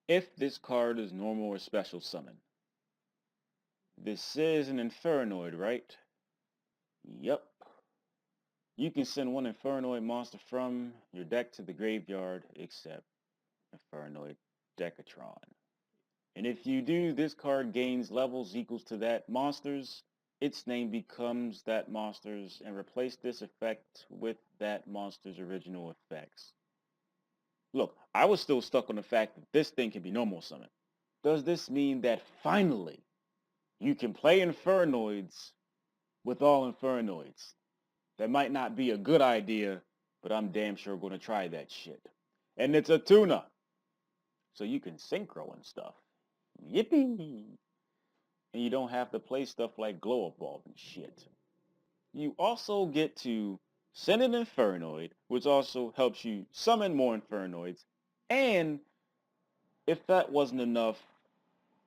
If this card is normal or special summon. This is an Infernoid, right? Yup. You can send one Infernoid monster from your deck to the graveyard, except Infernoid Decatron. And if you do, this card gains levels equals to that monster's. Its name becomes that monster's, and replace this effect with that monster's original effects. Look, I was still stuck on the fact that this thing can be normal summon. Does this mean that finally you can play Infernoids with all Infernoids? That might not be a good idea, but I'm damn sure going to try that shit. And it's a TUNA, so you can synchro and stuff. Yippee! And you don't have to play stuff like Glow Up Bulb and shit. You also get to send an Infernoid, which also helps you summon more Infernoids. And if that wasn't enough,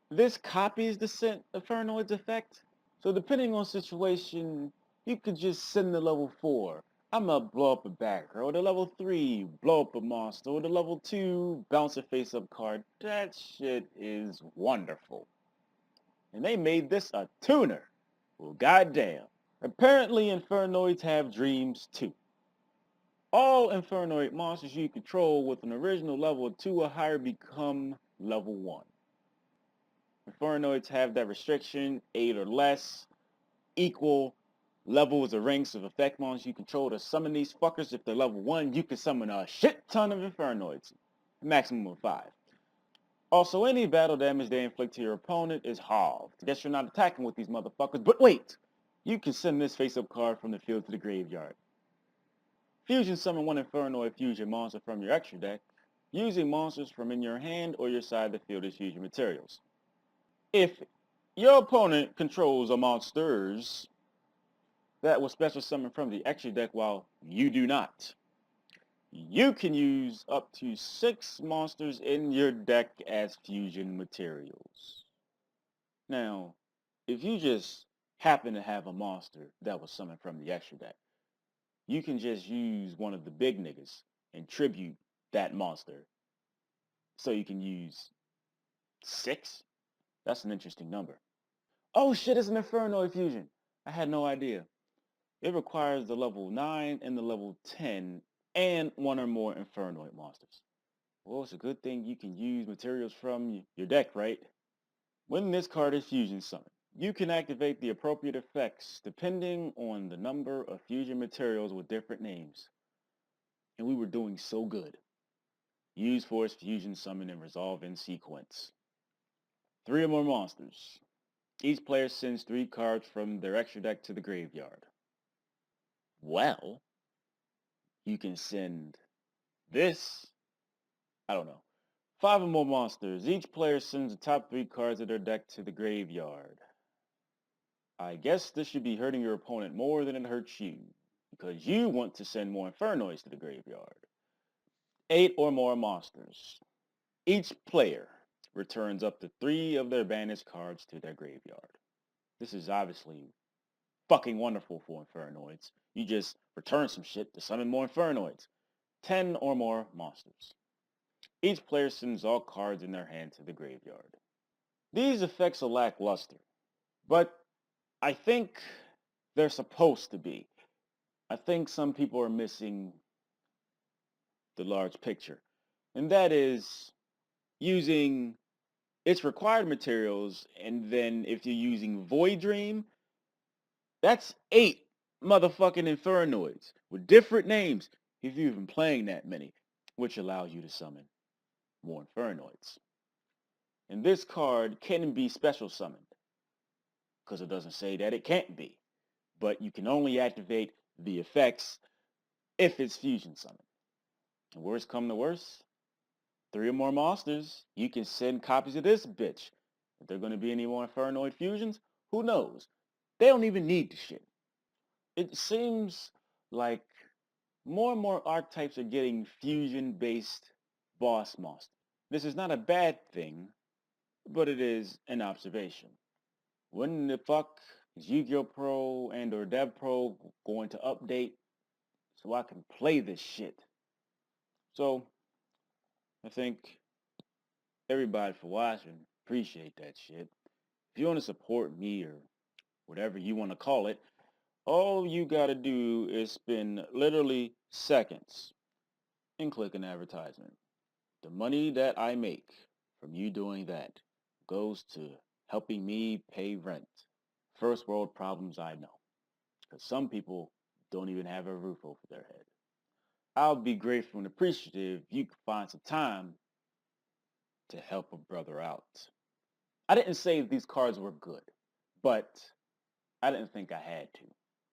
this copies the sent Infernoid's effect. So depending on situation, you could just send the level 4. I'ma blow up a backer, or the level 3, blow up a monster, or the level 2, bounce a face-up card. That shit is wonderful. And they made this a tuner. Well, goddamn. Apparently Infernoids have dreams too. All Infernoid monsters you control with an original level of 2 or higher become level 1. Infernoids have that restriction, 8 or less, equal levels or ranks of effect monsters you control to summon these fuckers. If they're level 1, you can summon a shit ton of Infernoids, a maximum of 5. Also, any battle damage they inflict to your opponent is halved. Guess you're not attacking with these motherfuckers, but wait! You can send this face-up card from the field to the graveyard. Fusion summon one Infernoid fusion monster from your extra deck, using monsters from in your hand or your side of the field as fusion materials. If your opponent controls a monsters that was special summoned from the extra deck while you do not, you can use up to 6 monsters in your deck as fusion materials. Now, if you just happen to have a monster that was summoned from the extra deck, you can just use one of the big niggas and tribute that monster. So you can use 6? That's an interesting number. Oh shit, it's an Infernoid fusion. I had no idea. It requires the level 9 and the level 10 and one or more Infernoid monsters. Well, it's a good thing you can use materials from your deck, right? When this card is fusion summoned, you can activate the appropriate effects depending on the number of fusion materials with different names. And we were doing so good. Use Force Fusion Summon and Resolve in sequence. 3 or more monsters. Each player sends 3 cards from their extra deck to the graveyard. Well, you can send this, I don't know, 5 or more monsters. Each player sends the top 3 cards of their deck to the graveyard. I guess this should be hurting your opponent more than it hurts you, because you want to send more Infernoids to the graveyard. 8 or more monsters. Each player returns up to 3 of their banished cards to their graveyard. This is obviously fucking wonderful for Infernoids. You just return some shit to summon more Infernoids. 10 or more monsters. Each player sends all cards in their hand to the graveyard. These effects are lackluster, but I think they're supposed to be. I think some people are missing the large picture, and that is using its required materials, and then if you're using Void Dream, that's 8 motherfucking Infernoids with different names if you've been playing that many, which allows you to summon more Infernoids. And this card can be special summoned, because it doesn't say that it can't be, but you can only activate the effects if it's fusion summoned. And worst come to worst, 3 or more monsters, you can send copies of this bitch. If there are going to be any more Infernoid fusions, who knows? They don't even need the shit. It seems like more and more archetypes are getting fusion-based boss monsters. This is not a bad thing, but it is an observation. When the fuck is YGOPRO and or DevPro going to update so I can play this shit? So, I think everybody for watching. Appreciate that shit. If you want to support me or whatever you want to call it, all you got to do is spend literally seconds and click an advertisement. The money that I make from you doing that goes to helping me pay rent. First world problems I know. Because some people don't even have a roof over their head. I'll be grateful and appreciative if you can find some time to help a brother out. I didn't say these cards were good, but I didn't think I had to.